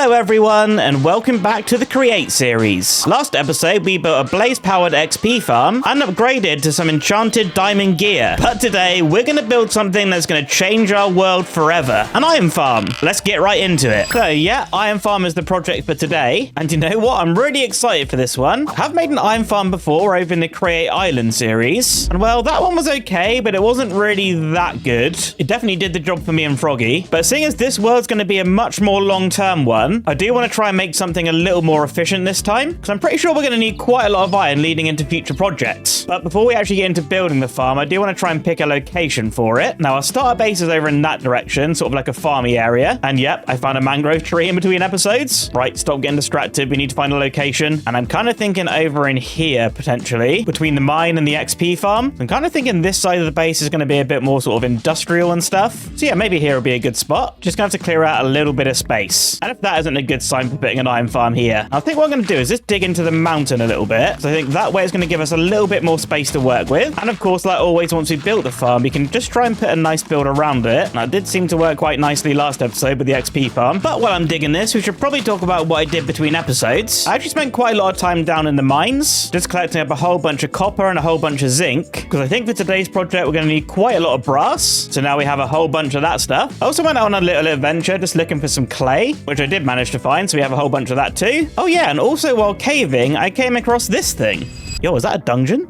Hello everyone, and welcome back to the Create series. Last episode, we built a blaze-powered XP farm and upgraded to some enchanted diamond gear. But today, we're going to build something that's going to change our world forever. An iron farm. Let's get right into it. So yeah, iron farm is the project for today. And you know what? I'm really excited for this one. I have made an iron farm before over in the Create Island series. And well, that one was okay, but it wasn't really that good. It definitely did the job for me and Froggy. But seeing as this world's going to be a much more long-term one, I do want to try and make something a little more efficient this time, because I'm pretty sure we're going to need quite a lot of iron leading into future projects. But before we actually get into building the farm, I do want to try and pick a location for it. Now, our starter base is over in that direction, sort of like a farmy area. And yep, I found a mangrove tree in between episodes. Right, stop getting distracted. We need to find a location. And I'm kind of thinking over in here, potentially, between the mine and the XP farm. I'm kind of thinking this side of the base is going to be a bit more sort of industrial and stuff. So yeah, maybe here will be a good spot. Just going to have to clear out a little bit of space. And if that isn't a good sign for putting an iron farm here, I think what I'm going to do is just dig into the mountain a little bit. So I think that way it's going to give us a little bit more space to work with. And of course, like always, once we built the farm, we can just try and put a nice build around it. Now, it did seem to work quite nicely last episode with the XP farm. But while I'm digging this, we should probably talk about what I did between episodes. I actually spent quite a lot of time down in the mines, just collecting up a whole bunch of copper and a whole bunch of zinc, because I think for today's project, we're going to need quite a lot of brass. So now we have a whole bunch of that stuff. I also went on a little adventure just looking for some clay, which I did manage to find, so we have a whole bunch of that too. Oh yeah, and also while caving, I came across this thing. Yo, is that a dungeon?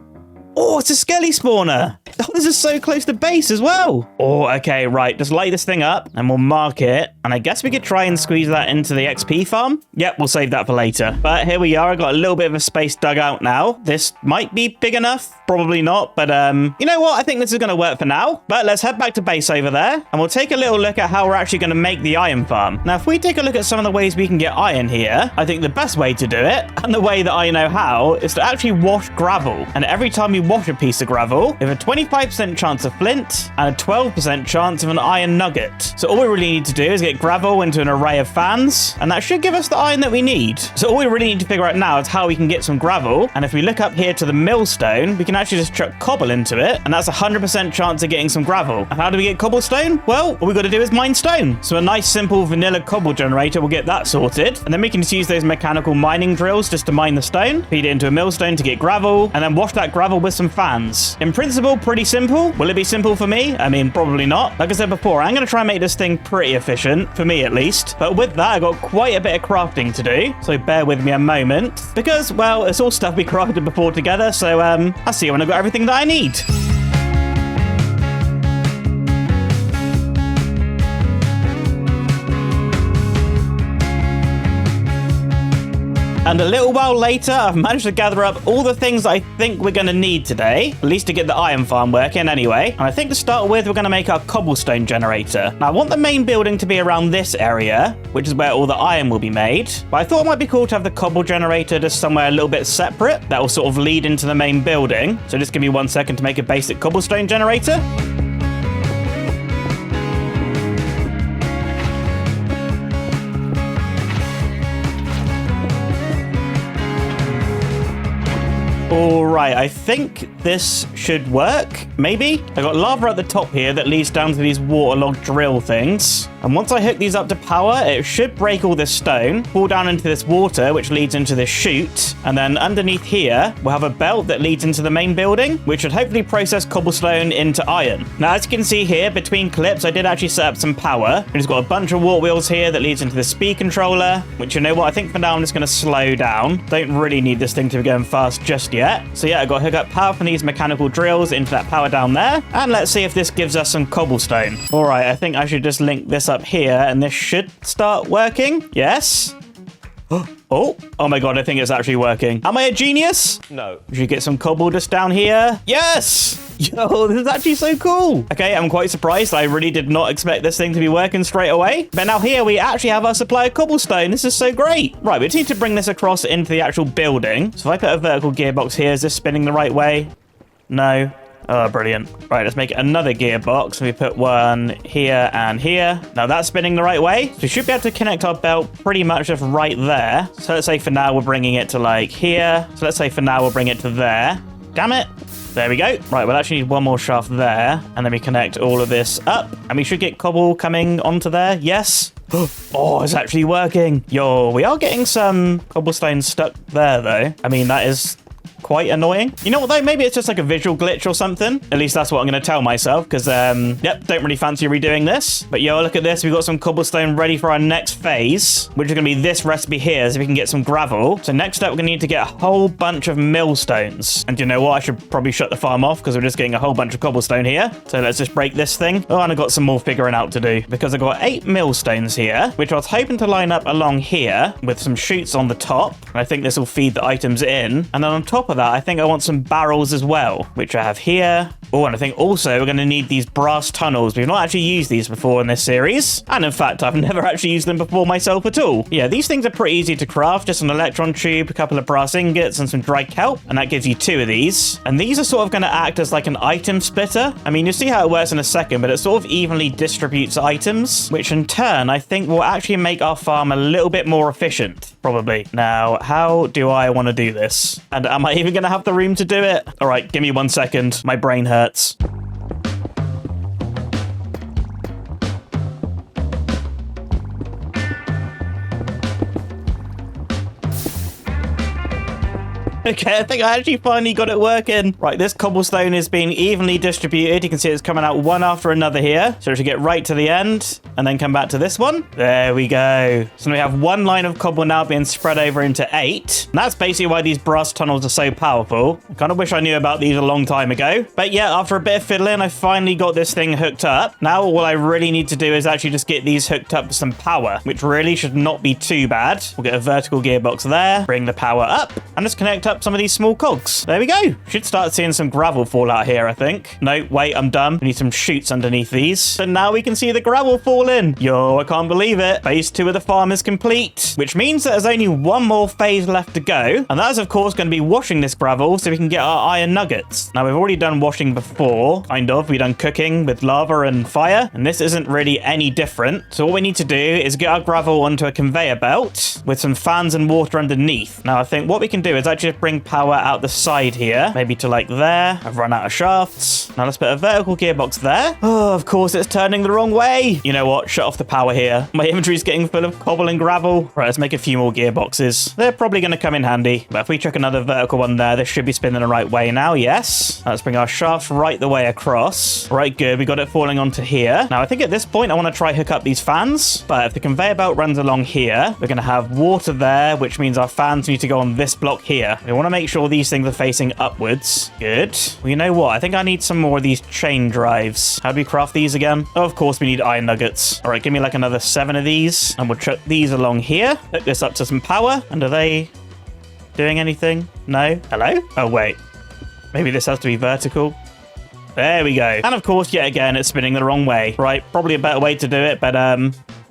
Oh, it's a skelly spawner. Oh, this is so close to base as well. Oh, okay, right. Just light this thing up and we'll mark it. And I guess we could try and squeeze that into the XP farm. Yep, we'll save that for later. But here we are. I got a little bit of a space dug out now. This might be big enough. Probably not. But you know what? I think this is going to work for now. But let's head back to base over there and we'll take a little look at how we're actually going to make the iron farm. Now, if we take a look at some of the ways we can get iron here, I think the best way to do it, and the way that I know how, is to actually wash gravel. And every time you wash a piece of gravel, we have a 25% chance of flint and a 12% chance of an iron nugget. So all we really need to do is get gravel into an array of fans, and that should give us the iron that we need. So all we really need to figure out now is how we can get some gravel. And if we look up here to the millstone, we can actually just chuck cobble into it, and that's a 100% chance of getting some gravel. And how do we get cobblestone? Well, all we got to do is mine stone. So a nice simple vanilla cobble generator will get that sorted, and then we can just use those mechanical mining drills just to mine the stone, feed it into a millstone to get gravel, and then wash that gravel with some fans. In principle, pretty simple. Will it be simple for me? I mean, probably not. Like I said before, I'm going to try and make this thing pretty efficient, for me at least. But with that, I got quite a bit of crafting to do, so bear with me a moment. Because, well, it's all stuff we crafted before together, so I'll see you when I've got everything that I need. And a little while later, I've managed to gather up all the things I think we're going to need today, at least to get the iron farm working anyway. And I think to start with, we're going to make our cobblestone generator. Now, I want the main building to be around this area, which is where all the iron will be made. But I thought it might be cool to have the cobble generator just somewhere a little bit separate. That will sort of lead into the main building. So just give me 1 second to make a basic cobblestone generator. All right, I think this should work, maybe? I got lava at the top here that leads down to these waterlogged drill things. And once I hook these up to power, it should break all this stone, fall down into this water, which leads into this chute. And then underneath here, we'll have a belt that leads into the main building, which should hopefully process cobblestone into iron. Now, as you can see here, between clips, I did actually set up some power. We've just got a bunch of water wheels here that leads into the speed controller, which, you know what, I think for now I'm just going to slow down. Don't really need this thing to be going fast just yet. So yeah, I got to hook up power from these mechanical drills into that power down there. And let's see if this gives us some cobblestone. All right, I think I should just link this up here and this should start working. Yes. Oh my god, I think it's actually working. Am I a genius? No. Should we get some cobble just down here? Yes! Yo, this is actually so cool. Okay, I'm quite surprised. I really did not expect this thing to be working straight away. But now here we actually have our supply of cobblestone. This is so great. Right, we just need to bring this across into the actual building. So if I put a vertical gearbox here, is this spinning the right way? No. Oh, brilliant. Right, let's make another gearbox. We put one here and here. Now that's spinning the right way. So we should be able to connect our belt pretty much just right there. So let's say for now we're bringing it to like here. So let's say for now we'll bring it to there. Damn it. There we go. Right, we'll actually need one more shaft there. And then we connect all of this up. And we should get cobble coming onto there. Yes. Oh, it's actually working. Yo, we are getting some cobblestone stuck there, though. I mean, that is quite annoying. You know what, though? Maybe it's just like a visual glitch or something. At least that's what I'm going to tell myself, because, yep, don't really fancy redoing this. But, yo, look at this. We've got some cobblestone ready for our next phase, which is going to be this recipe here, so we can get some gravel. So next up, we're going to need to get a whole bunch of millstones. And you know what? I should probably shut the farm off, because we're just getting a whole bunch of cobblestone here. So let's just break this thing. Oh, and I've got some more figuring out to do, because I've got 8 millstones here, which I was hoping to line up along here with some chutes on the top. And I think this will feed the items in. And then on top of that, I think I want some barrels as well, which I have here. Oh, and I think also we're going to need these brass tunnels. We've not actually used these before in this series. And in fact, I've never actually used them before myself at all. Yeah, these things are pretty easy to craft. Just an electron tube, a couple of brass ingots, and some dry kelp. And that gives you 2 of these. And these are sort of going to act as like an item splitter. I mean, you'll see how it works in a second, but it sort of evenly distributes items, which in turn, I think will actually make our farm a little bit more efficient, probably. Now, how do I want to do this? And am I even going to have the room to do it? All right, give me 1 second. My brain hurts. Okay, I think I actually finally got it working. Right, this cobblestone is being evenly distributed. You can see it's coming out one after another here. So it should get right to the end and then come back to this one. There we go. So we have 1 line of cobble now being spread over into 8. And that's basically why these brass tunnels are so powerful. I kind of wish I knew about these a long time ago. But yeah, after a bit of fiddling, I finally got this thing hooked up. Now all I really need to do is actually just get these hooked up with some power, which really should not be too bad. We'll get a vertical gearbox there, bring the power up, and just connect up some of these small cogs. There we go. Should start seeing some gravel fall out here, I think. No, wait, I'm dumb. We need some chutes underneath these. So now we can see the gravel fall in. Yo, I can't believe it. Phase 2 of the farm is complete, which means that there's only 1 more phase left to go. And that is, of course, going to be washing this gravel so we can get our iron nuggets. Now, we've already done washing before, kind of. We've done cooking with lava and fire, and this isn't really any different. So what we need to do is get our gravel onto a conveyor belt with some fans and water underneath. Now, I think what we can do is actually bring power out the side here, maybe to like there. I've run out of shafts. Now let's put a vertical gearbox there. Oh, of course it's turning the wrong way. You know what? Shut off the power here. My inventory's getting full of cobble and gravel. Right, let's make a few more gearboxes. They're probably going to come in handy. But if we chuck another vertical one there, this should be spinning the right way now. Yes. Let's bring our shafts right the way across. Right, good. We got it falling onto here. Now I think at this point I want to try hook up these fans. But if the conveyor belt runs along here, we're going to have water there, which means our fans need to go on this block here. We want to make sure these things are facing upwards. Good. Well, you know what? I think I need some more of these chain drives. How do we craft these again? Oh, of course we need iron nuggets. All right, give me like another 7 of these, and we'll chuck these along here. Hook this up to some power. And are they doing anything? No? Hello? Oh, wait. Maybe this has to be vertical. There we go. And of course, yet again, it's spinning the wrong way. Right, probably a better way to do it, but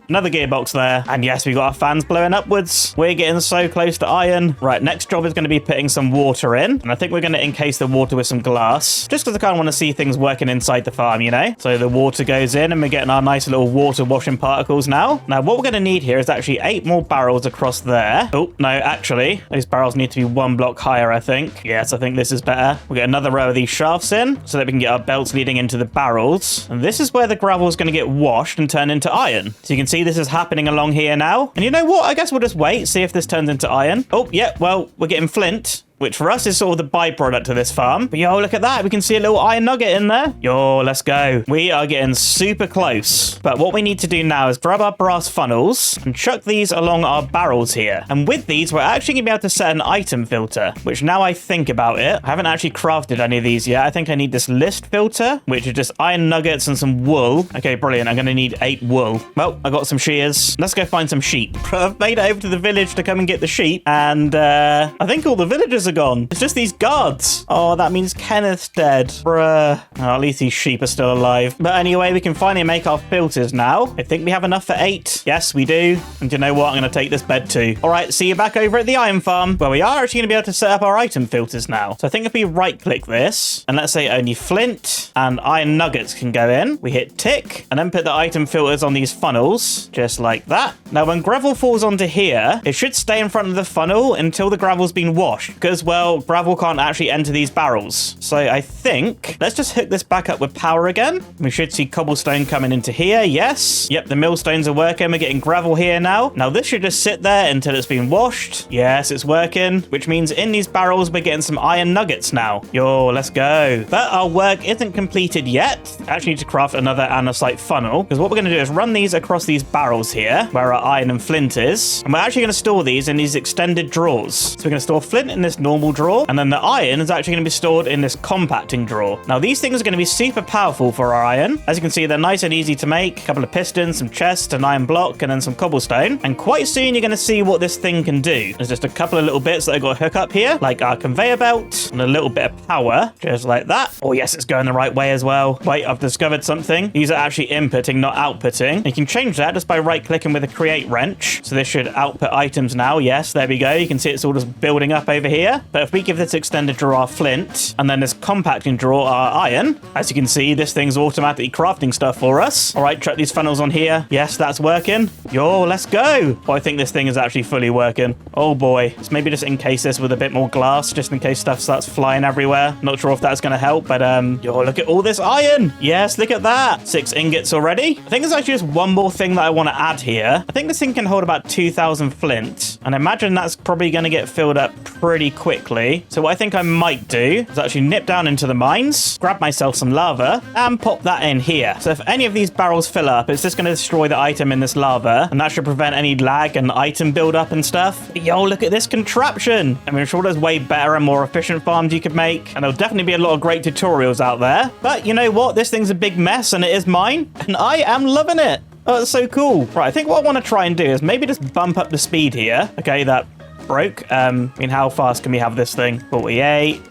another gearbox there. And yes, we've got our fans blowing upwards. We're getting so close to iron. Right, next job is going to be putting some water in. And I think we're going to encase the water with some glass. Just because I kind of want to see things working inside the farm, you know? So the water goes in and we're getting our nice little water washing particles now. Now, what we're going to need here is actually 8 more barrels across there. Oh, no, actually, those barrels need to be 1 block higher, I think. Yes, I think this is better. We'll get another row of these shafts in so that we can get our belts leading into the barrels. And this is where the gravel is going to get washed and turn into iron. So you can see this is happening along here now. And you know what? I guess we'll just wait, see if this turns into iron. Oh, yeah, well, we're getting flint, which for us is sort of the byproduct of this farm. But yo, look at that. We can see a little iron nugget in there. Yo, let's go. We are getting super close. But what we need to do now is grab our brass funnels and chuck these along our barrels here. And with these, we're actually going to be able to set an item filter, which now I think about it, I haven't actually crafted any of these yet. I think I need this list filter, which is just iron nuggets and some wool. Okay, brilliant. I'm going to need 8 wool. Well, I got some shears. Let's go find some sheep. I've made it over to the village to come and get the sheep. And I think all the villagers are gone. It's just these guards. Oh, that means Kenneth's dead. Bruh. Oh, at least these sheep are still alive. But anyway, we can finally make our filters now. I think we have enough for 8. Yes, we do. And you know what? I'm going to take this bed too. All right, see you back over at the iron farm, where we are actually going to be able to set up our item filters now. So I think if we right-click this, and let's say only flint and iron nuggets can go in, we hit tick, and then put the item filters on these funnels, just like that. Now, when gravel falls onto here, it should stay in front of the funnel until the gravel's been washed, because as well, gravel can't actually enter these barrels. So I think let's just hook this back up with power again. We should see cobblestone coming into here. Yes. Yep, the millstones are working. We're getting gravel here now. Now this should just sit there until it's been washed. Yes, it's working, which means in these barrels we're getting some iron nuggets now. Yo, let's go. But our work isn't completed yet. I actually need to craft another andesite funnel, because what we're going to do is run these across these barrels here where our iron and flint is, and we're actually going to store these in these extended drawers. So we're going to store flint in this normal drawer, and then the iron is actually going to be stored in this compacting drawer. Now these things are going to be super powerful for our iron. As you can see, they're nice and easy to make. A couple of pistons, some chests, an iron block, and then some cobblestone. And quite soon you're going to see what this thing can do. There's just a couple of little bits that I got to hook up here, like our conveyor belt and a little bit of power, just like that. Oh yes, it's going the right way as well. Wait, I've discovered something. These are actually inputting, not outputting. You can change that just by right-clicking with a create wrench. So this should output items now. Yes, there we go. You can see it's all just building up over here. But if we give this extended drawer our flint, and then this compacting drawer our iron, as you can see, this thing's automatically crafting stuff for us. All right, chuck these funnels on here. Yes, that's working. Yo, let's go. Oh, I think this thing is actually fully working. Oh boy. So maybe just encase this with a bit more glass, just in case stuff starts flying everywhere. Not sure if that's going to help, but yo, look at all this iron. Yes, look at that. 6 ingots already. I think there's actually just one more thing that I want to add here. I think this thing can hold about 2,000 flint, and I imagine that's probably going to get filled up pretty quickly. So what I think I might do is actually nip down into the mines, grab myself some lava, and pop that in here. So if any of these barrels fill up, it's just going to destroy the item in this lava, and that should prevent any lag and item build up and stuff. But yo, look at this contraption. I mean, I'm sure there's way better and more efficient farms you could make, and there'll definitely be a lot of great tutorials out there. But you know what? This thing's a big mess, and it is mine, and I am loving it. Oh, it's so cool. Right, I think what I want to try and do is maybe just bump up the speed here. Okay, that broke. I mean, how fast can we have this thing? 48.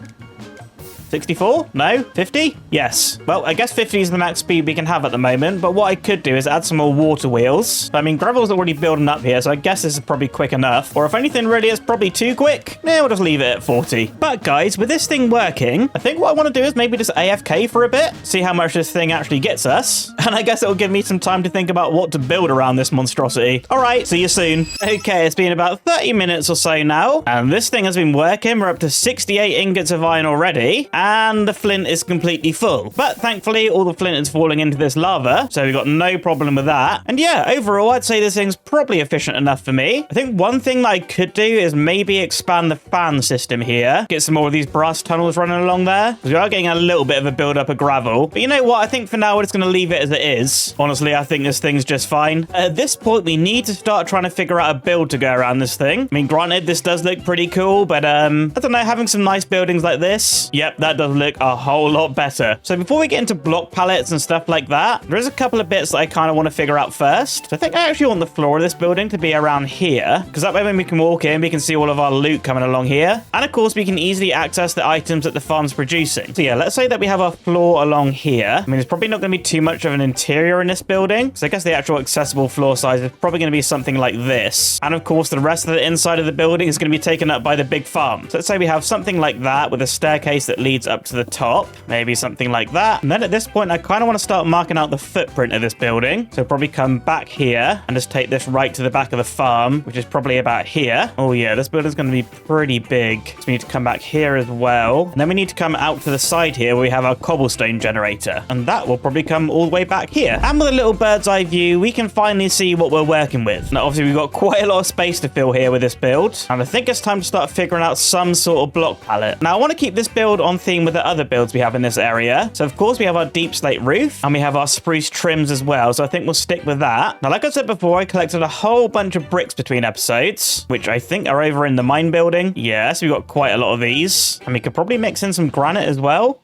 64? No? 50? Yes. Well, I guess 50 is the max speed we can have at the moment, but what I could do is add some more water wheels. I mean, gravel's already building up here, so I guess this is probably quick enough. Or if anything, really, it's probably too quick. Yeah, we'll just leave it at 40. But guys, with this thing working, I think what I want to do is maybe just AFK for a bit, see how much this thing actually gets us. And I guess it'll give me some time to think about what to build around this monstrosity. All right, see you soon. Okay, it's been about 30 minutes or so now, and this thing has been working. We're up to 68 ingots of iron already. And the flint is completely full. But thankfully, all the flint is falling into this lava, so we've got no problem with that. And yeah, overall, I'd say this thing's probably efficient enough for me. I think one thing that I could do is maybe expand the fan system here. Get some more of these brass tunnels running along there. We are getting a little bit of a build-up of gravel. But you know what? I think for now, we're just going to leave it as it is. Honestly, I think this thing's just fine. At this point, we need to start trying to figure out a build to go around this thing. I mean, granted, this does look pretty cool, but I don't know, having some nice buildings like this, yep, that does look a whole lot better. So before we get into block pallets and stuff like that, there is a couple of bits that I kind of want to figure out first. So I think I actually want the floor of this building to be around here, because that way when we can walk in, we can see all of our loot coming along here. And of course, we can easily access the items that the farm's producing. So yeah, let's say that we have our floor along here. I mean, it's probably not going to be too much of an interior in this building. So I guess the actual accessible floor size is probably going to be something like this. And of course, the rest of the inside of the building is going to be taken up by the big farm. So let's say we have something like that with a staircase that leads up to the top, maybe something like that. And then at this point, I kind of want to start marking out the footprint of this building. So probably come back here and just take this right to the back of the farm, which is probably about here. Oh yeah, this building's going to be pretty big. So we need to come back here as well. And then we need to come out to the side here where we have our cobblestone generator. And that will probably come all the way back here. And with a little bird's eye view, we can finally see what we're working with. Now, obviously, we've got quite a lot of space to fill here with this build. And I think it's time to start figuring out some sort of block palette. Now, I want to keep this build on theme with the other builds we have in this area. So, of course, we have our deep slate roof and we have our spruce trims as well. So I think we'll stick with that. Now, like I said before, I collected a whole bunch of bricks between episodes, which I think are over in the mine building. Yeah, so we've got quite a lot of these. And we could probably mix in some granite as well.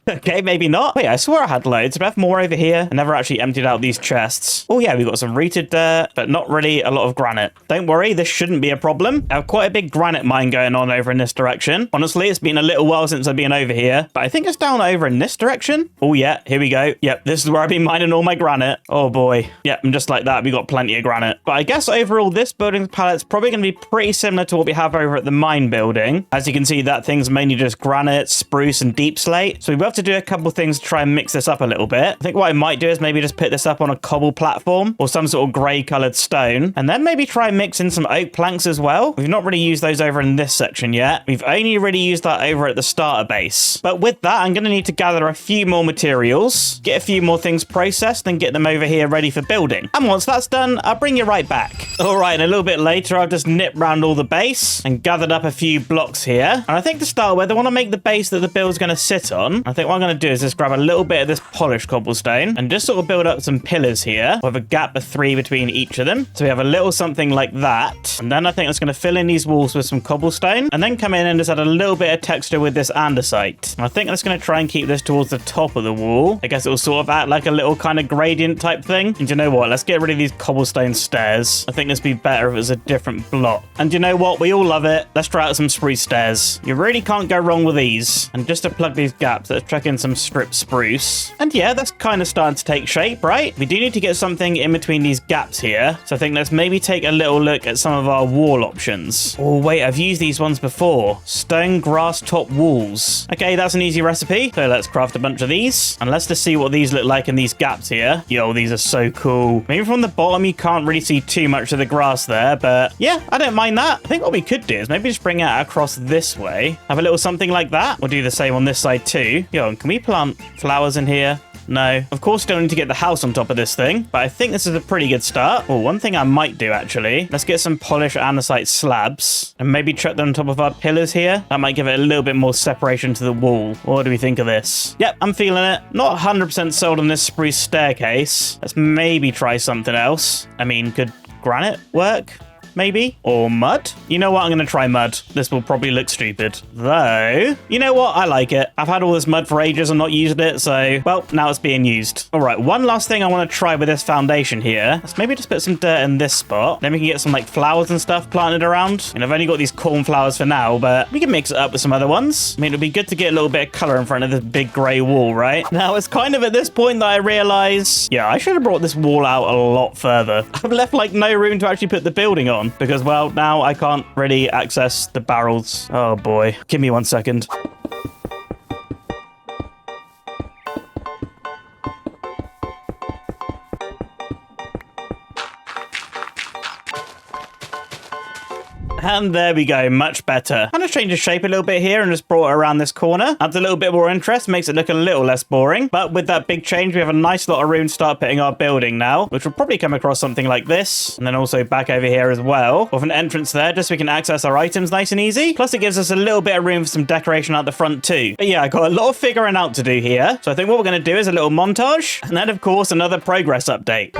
Okay, maybe not. Wait, I swear I had loads. We have more over here. I never actually emptied out these chests. Oh yeah, we've got some rooted dirt, but not really a lot of granite. Don't worry, this shouldn't be a problem. I have quite a big granite mine going on over in this direction. Honestly, it's been a little while since I've been over here, but I think it's down over in this direction. Oh yeah, here we go. Yep, this is where I've been mining all my granite. Oh boy. Yep, and just like that, we got plenty of granite. But I guess overall, this building's palette's probably going to be pretty similar to what we have over at the mine building. As you can see, that thing's mainly just granite, spruce, and deep slate. So we both about to do a couple things to try and mix this up a little bit. I think what I might do is maybe just put this up on a cobble platform or some sort of grey coloured stone, and then maybe try and mix in some oak planks as well. We've not really used those over in this section yet. We've only really used that over at the starter base. But with that, I'm going to need to gather a few more materials, get a few more things processed, then get them over here ready for building. And once that's done, I'll bring you right back. All right, and a little bit later, I've just nipped round all the base and gathered up a few blocks here. And I think to start with, I want to make the base that the build's going to sit on. I think what I'm going to do is just grab a little bit of this polished cobblestone and just sort of build up some pillars here with a gap of 3 between each of them. So we have a little something like that. And then I think it's going to fill in these walls with some cobblestone and then come in and just add a little bit of texture with this andesite. And I think that's going to try and keep this towards the top of the wall. I guess it will sort of act like a little kind of gradient type thing. And you know what? Let's get rid of these cobblestone stairs. I think this would be better if it was a different block. And you know what? We all love it. Let's try out some spruce stairs. You really can't go wrong with these. And just to plug these gaps, let's chuck in some stripped spruce. And yeah, that's kind of starting to take shape, right? We do need to get something in between these gaps here. So I think let's maybe take a little look at some of our wall options. Oh, wait, I've used these ones before. Stone grass top walls. Okay, that's an easy recipe. So let's craft a bunch of these. And let's just see what these look like in these gaps here. Yo, these are so cool. Maybe from the bottom, you can't really see too much of the grass there, but yeah, I don't mind that. I think what we could do is maybe just bring it across this way. Have a little something like that. We'll do the same on this side too. Yo, can we plant flowers in here? No. Of course, still need to get the house on top of this thing, but I think this is a pretty good start. Oh, one thing I might do, actually. Let's get some polished andesite slabs and maybe chuck them on top of our pillars here. That might give it a little bit more separation to the wall. What do we think of this? Yep, I'm feeling it. Not 100% sold on this spruce staircase. Let's maybe try something else. I mean, could granite work? Maybe? Or mud? You know what? I'm going to try mud. This will probably look stupid. Though, you know what? I like it. I've had all this mud for ages and not used it, so, well, now it's being used. All right, one last thing I want to try with this foundation here. Let's maybe just put some dirt in this spot. Then we can get some, like, flowers and stuff planted around. And I've only got these cornflowers for now, but we can mix it up with some other ones. I mean, it'd be good to get a little bit of color in front of this big grey wall, right? Now, it's kind of at this point that I realize, yeah, I should have brought this wall out a lot further. I've left, like, no room to actually put the building on. Because, well, now I can't really access the barrels. Oh boy. Give me 1 second. And there we go, much better. I'm going to change the shape a little bit here and just brought it around this corner. Adds a little bit more interest, makes it look a little less boring. But with that big change, we have a nice lot of room to start putting our building now, which will probably come across something like this. And then also back over here as well, with an entrance there, just so we can access our items nice and easy. Plus it gives us a little bit of room for some decoration out the front too. But yeah, I got a lot of figuring out to do here. So I think what we're going to do is a little montage, and then of course another progress update.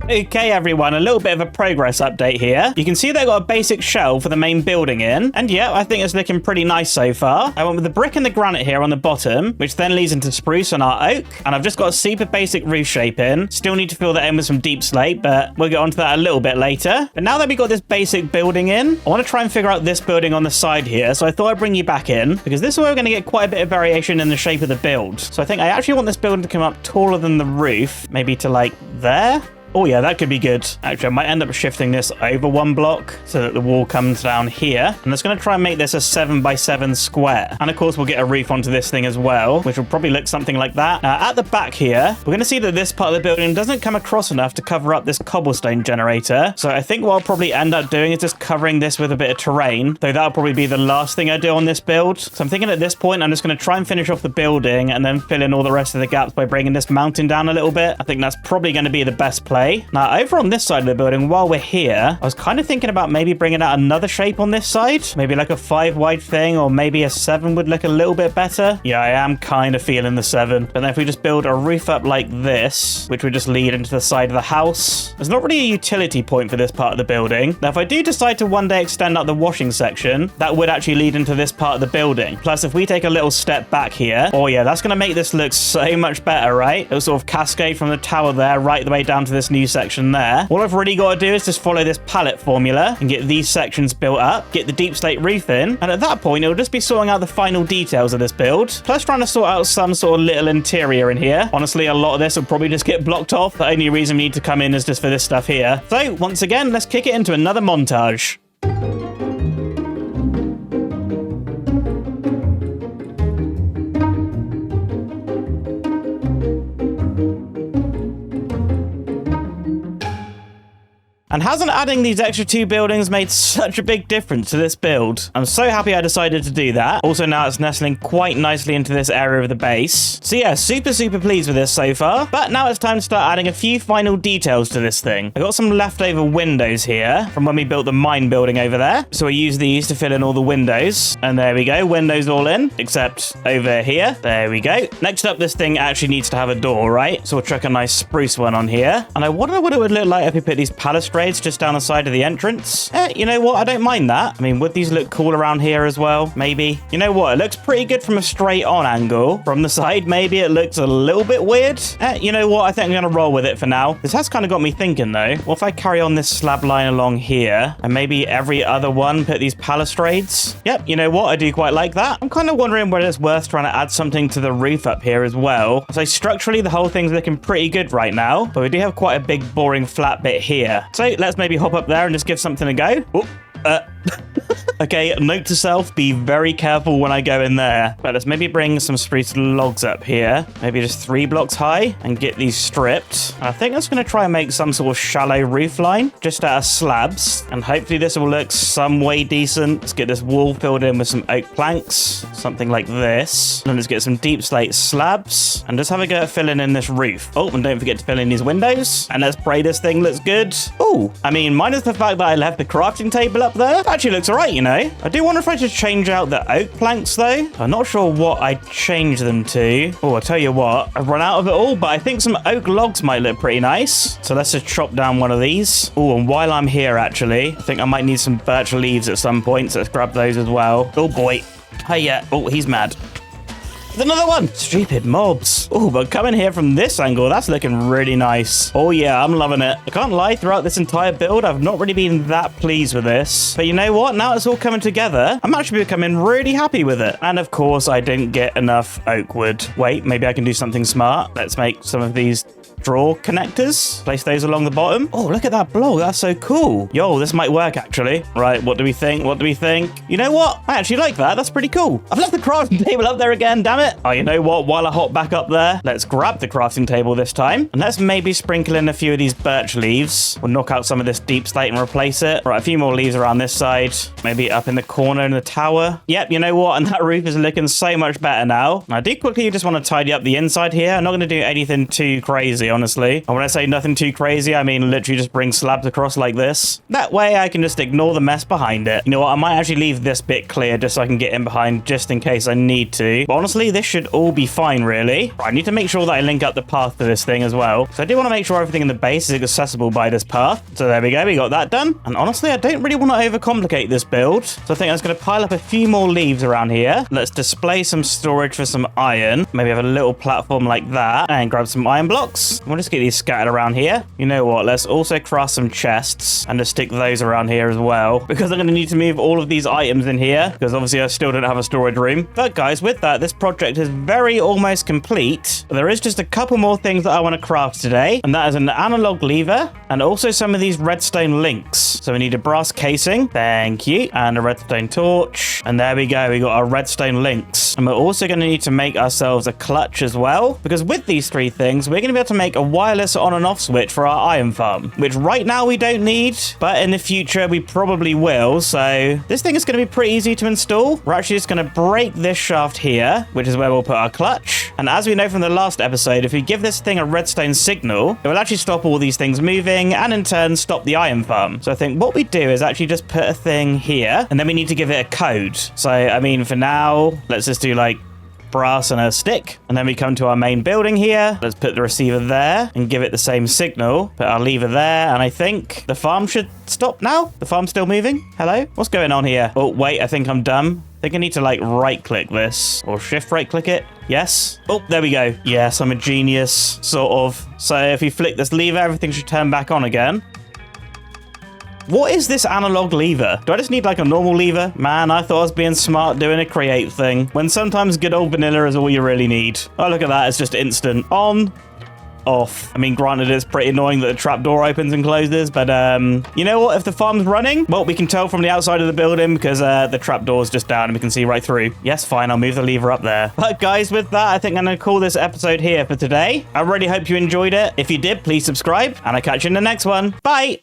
Okay, everyone, a little bit of a progress update here. You can see they've got a basic shell for the main building in. And yeah, I think it's looking pretty nice so far. I went with the brick and the granite here on the bottom, which then leads into spruce and our oak. And I've just got a super basic roof shape in. Still need to fill that in with some deep slate, but we'll get onto that a little bit later. But now that we got this basic building in, I want to try and figure out this building on the side here. So I thought I'd bring you back in, because this is where we're going to get quite a bit of variation in the shape of the build. So I think I actually want this building to come up taller than the roof, maybe to like there. Oh yeah, that could be good. Actually, I might end up shifting this over 1 block so that the wall comes down here. And it's going to try and make this a 7x7 square. And of course, we'll get a roof onto this thing as well, which will probably look something like that. Now, at the back here, we're going to see that this part of the building doesn't come across enough to cover up this cobblestone generator. So I think what I'll probably end up doing is just covering this with a bit of terrain, though that'll probably be the last thing I do on this build. So I'm thinking at this point, I'm just going to try and finish off the building and then fill in all the rest of the gaps by bringing this mountain down a little bit. I think that's probably going to be the best play. Now, over on this side of the building, while we're here, I was kind of thinking about maybe bringing out another shape on this side. Maybe like a 5 wide thing, or maybe a 7 would look a little bit better. Yeah, I am kind of feeling the 7. But then if we just build a roof up like this, which would just lead into the side of the house, there's not really a utility point for this part of the building. Now, if I do decide to one day extend out the washing section, that would actually lead into this part of the building. Plus, if we take a little step back here, oh yeah, that's going to make this look so much better, right? It'll sort of cascade from the tower there right the way down to this new section there. All I've really got to do is just follow this palette formula and get these sections built up, get the deep slate roof in, and at that point it'll just be sorting out the final details of this build, plus trying to sort out some sort of little interior in here. Honestly, a lot of this will probably just get blocked off. The only reason we need to come in is just for this stuff here. So once again, let's kick it into another montage. And hasn't adding these extra 2 buildings made such a big difference to this build? I'm so happy I decided to do that. Also, now it's nestling quite nicely into this area of the base. So yeah, super pleased with this so far. But now it's time to start adding a few final details to this thing. I got some leftover windows here from when we built the mine building over there. So I use these to fill in all the windows. And there we go, windows all in, except over here. There we go. Next up, this thing actually needs to have a door, right? So we'll chuck a nice spruce one on here. And I wonder what it would look like if we put these balustrades just down the side of the entrance. You know what? I don't mind that. I mean, would these look cool around here as well? Maybe. You know what? It looks pretty good from a straight on angle. From the side, maybe it looks a little bit weird. You know what? I think I'm going to roll with it for now. This has kind of got me thinking though. What if I carry on this slab line along here and maybe every other one put these balustrades? Yep. You know what? I do quite like that. I'm kind of wondering whether it's worth trying to add something to the roof up here as well. So structurally, the whole thing's looking pretty good right now, but we do have quite a big boring flat bit here. So let's maybe hop up there and just give something a go. Ooh. Okay, note to self, be very careful when I go in there. But let's maybe bring some spruce logs up here. Maybe just 3 blocks high and get these stripped. And I think that's going to try and make some sort of shallow roof line just out of slabs. And hopefully this will look some way decent. Let's get this wall filled in with some oak planks. Something like this. And then let's get some deep slate slabs. And just have a go at filling in this roof. Oh, and don't forget to fill in these windows. And let's pray this thing looks good. Oh, I mean, minus the fact that I left the crafting table up there. That actually looks alright, you know. I do wonder if I should change out the oak planks though. I'm not sure what I'd change them to. Oh, I'll tell you what, I've run out of it all, but I think some oak logs might look pretty nice. So let's just chop down one of these. Oh, and while I'm here actually, I think I might need some birch leaves at some point, so let's grab those as well. Oh boy. Hiya. Oh, he's mad. There's another one. Stupid mobs. Oh, but coming here from this angle, that's looking really nice. Oh yeah, I'm loving it. I can't lie, throughout this entire build, I've not really been that pleased with this. But you know what? Now it's all coming together, I'm actually becoming really happy with it. And of course, I didn't get enough oak wood. Wait, maybe I can do something smart. Let's make some of these drawer connectors. Place those along the bottom. Oh, look at that block. That's so cool. Yo, this might work actually. Right, what do we think? What do we think? You know what? I actually like that. That's pretty cool. I've left the crafting table up there again, damn it. Oh, you know what? While I hop back up there, let's grab the crafting table this time. And let's maybe sprinkle in a few of these birch leaves. We'll knock out some of this deep slate and replace it. Right, a few more leaves around this side. Maybe up in the corner in the tower. Yep, you know what? And that roof is looking so much better now. I do quickly just want to tidy up the inside here. I'm not going to do anything too crazy, honestly. And when I say nothing too crazy, I mean literally just bring slabs across like this. That way I can just ignore the mess behind it. You know what? I might actually leave this bit clear just so I can get in behind just in case I need to. But honestly, this should all be fine, really. Right, I need to make sure that I link up the path to this thing as well. So I do want to make sure everything in the base is accessible by this path. So there we go. We got that done. And honestly, I don't really want to overcomplicate this build. So I think I'm just going to pile up a few more leaves around here. Let's display some storage for some iron. Maybe have a little platform like that and grab some iron blocks. We'll just get these scattered around here. You know what? Let's also craft some chests and just stick those around here as well, because I'm going to need to move all of these items in here because obviously I still don't have a storage room. But guys, with that, this project is very almost complete. There is just a couple more things that I want to craft today, and that is an analog lever and also some of these redstone links. So we need a brass casing, thank you, and a redstone torch, and there we go. We got our redstone links, and we're also going to need to make ourselves a clutch as well, because with these 3 things we're going to be able to make a wireless on and off switch for our iron farm, which right now we don't need, but in the future we probably will. So this thing is going to be pretty easy to install. We're actually just going to break this shaft here, which is where we'll put our clutch. And as we know from the last episode, if we give this thing a redstone signal, it will actually stop all these things moving and in turn stop the iron farm. So I think what we do is actually just put a thing here, and then we need to give it a code. So I mean, for now, let's just do like brass and a stick, and then we come to our main building here. Let's put the receiver there and give it the same signal. Put our lever there, and I think the farm should stop now. The farm's still moving. Hello, what's going on here? Oh wait, I think I'm dumb. I think I need to like right click this or shift right click it. Yes. Oh, there we go. Yes, I'm a genius, sort of. So if you flick this lever, everything should turn back on again. What is this analog lever? Do I just need like a normal lever? Man, I thought I was being smart doing a create thing, when sometimes good old vanilla is all you really need. Oh, look at that. It's just instant. On, off. I mean, granted, it's pretty annoying that the trapdoor opens and closes, but you know what? If the farm's running, well, we can tell from the outside of the building because the trapdoor's just down and we can see right through. Yes, fine. I'll move the lever up there. But guys, with that, I think I'm going to call this episode here for today. I really hope you enjoyed it. If you did, please subscribe, and I'll catch you in the next one. Bye!